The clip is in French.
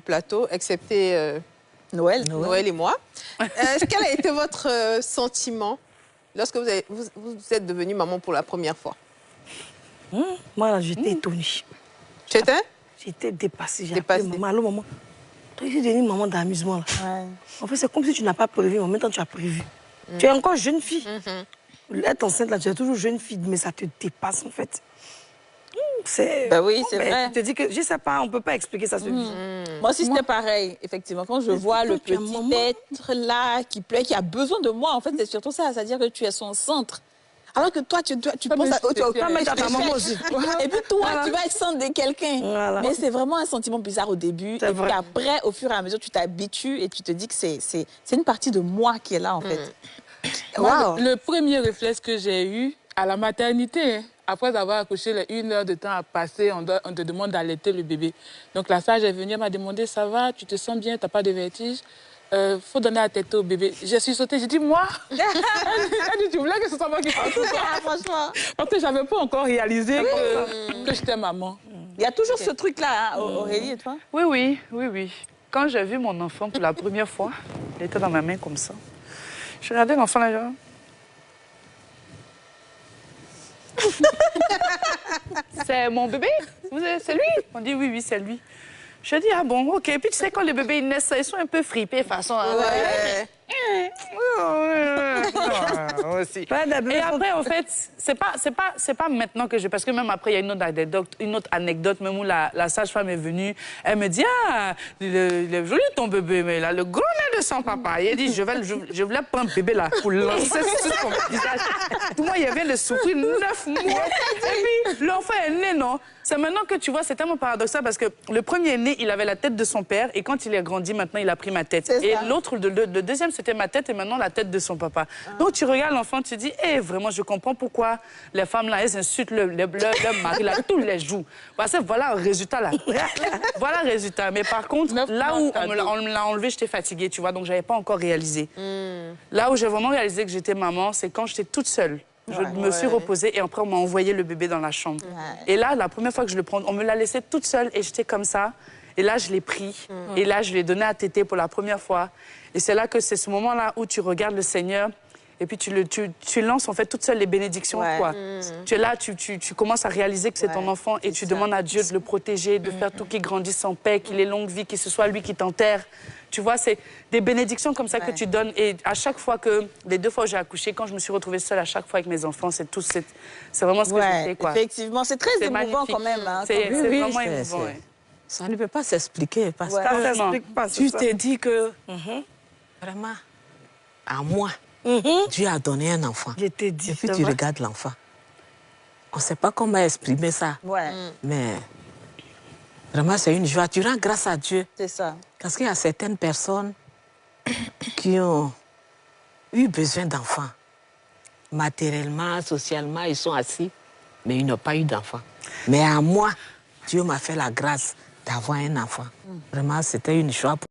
Plateau, excepté Noël et moi. Quel a été votre sentiment lorsque vous êtes devenue maman pour la première fois? Moi, j'étais étonnée. J'étais? J'étais dépassée. J'ai appelé maman. Allô, maman. Toi, tu es devenue maman d'amusement. Ouais. En fait, c'est comme si tu n'as pas prévu, mais en même temps, tu as prévu. Tu es encore jeune fille. Être enceinte, là, tu es toujours jeune fille, mais ça te dépasse, en fait. Ben oui, c'est vrai. Tu te dis que, je sais pas, on peut pas expliquer, ça se vit. Moi aussi, c'était pareil, effectivement. Quand je vois le petit être là, qui pleure, qui a besoin de moi, en fait, c'est surtout ça. C'est-à-dire que tu es son centre. Alors que toi, tu penses à ta maman aussi. Et puis toi, tu vas être centre de quelqu'un. Voilà. Mais c'est vraiment un sentiment bizarre au début. Et puis après, au fur et à mesure, tu t'habitues et tu te dis que c'est une partie de moi qui est là, en fait. Wow. Le premier réflexe que j'ai eu à la maternité, après avoir accouché, les 1 heure de temps à passer, on te demande d'allaiter le bébé. Donc la sage est venue, elle m'a demandé, ça va, tu te sens bien, tu n'as pas de vertige? Faut donner la tête au bébé. Je suis sautée, j'ai dit, moi? Elle dit, tu voulais que ce soit moi qui fasse ça? Franchement. Parce que je n'avais pas encore réalisé que j'étais maman. Il y a toujours ce truc-là, hein, Aurélie, et toi? Oui. Quand j'ai vu mon enfant pour la première fois, il était dans ma main comme ça. Je regardais l'enfant là, genre... C'est mon bébé? C'est lui? On dit oui, c'est lui. Je dis, ah bon, ok. Puis tu sais, quand les bébés ils naissent, ils sont un peu fripés, façon... Ouais. Aussi. Et après, en fait, c'est pas maintenant que je... Parce que même après, il y a une autre anecdote, même où la sage-femme est venue. Elle me dit, ah, il est joli ton bébé, mais il a le gros nez de son papa. Elle dit, je voulais prendre le bébé là pour lancer sur son visage. Tout moi, il vient de souffrir 9 mois. Et puis, l'enfant est né, non? C'est maintenant que tu vois, c'est tellement paradoxal parce que le premier né, il avait la tête de son père et quand il est grandi, maintenant, il a pris ma tête. Et l'autre, le deuxième, c'était ma tête et maintenant la tête de son papa. Donc tu regardes l'enfant, tu dis, vraiment, je comprends pourquoi les femmes là, elles insultent leur mari là tous les jours. Parce que voilà le résultat là. Voilà le résultat. Mais par contre, là où on me l'a enlevé, j'étais fatiguée, tu vois, donc j'avais pas encore réalisé. Là où j'ai vraiment réalisé que j'étais maman, c'est quand j'étais toute seule. Je me suis reposée et après on m'a envoyé le bébé dans la chambre. Et là, la première fois que je le prends, on me l'a laissé toute seule et j'étais comme ça. Et là, je l'ai pris. Et là, je l'ai donné à tété pour la première fois. Et c'est là que c'est ce moment-là où tu regardes le Seigneur et puis tu lances en fait toutes seules les bénédictions. Quoi. Tu es là, tu commences à réaliser que c'est ton enfant et tu demandes à Dieu de le protéger, de faire tout qu'il grandisse en paix, qu'il ait longue vie, que ce soit lui qui t'enterre. Tu vois, c'est des bénédictions comme ça que tu donnes. Et à chaque fois que, les 2 fois où j'ai accouché, quand je me suis retrouvée seule à chaque fois avec mes enfants, c'est vraiment ce que j'ai fait. Effectivement, c'est très émouvant quand même. Hein, c'est vraiment émouvant. Ça ne peut pas s'expliquer parce que tu te dis que vraiment, à moi, Dieu a donné un enfant. Je t'ai dit. Et puis tu regardes l'enfant. On ne sait pas comment exprimer ça. Mais vraiment, c'est une joie. Tu rends grâce à Dieu. C'est ça. Parce qu'il y a certaines personnes qui ont eu besoin d'enfants. Matériellement, socialement, ils sont assis, mais ils n'ont pas eu d'enfants. Mais à moi, Dieu m'a fait la grâce d'avoir un enfant. Vraiment, c'était une joie pour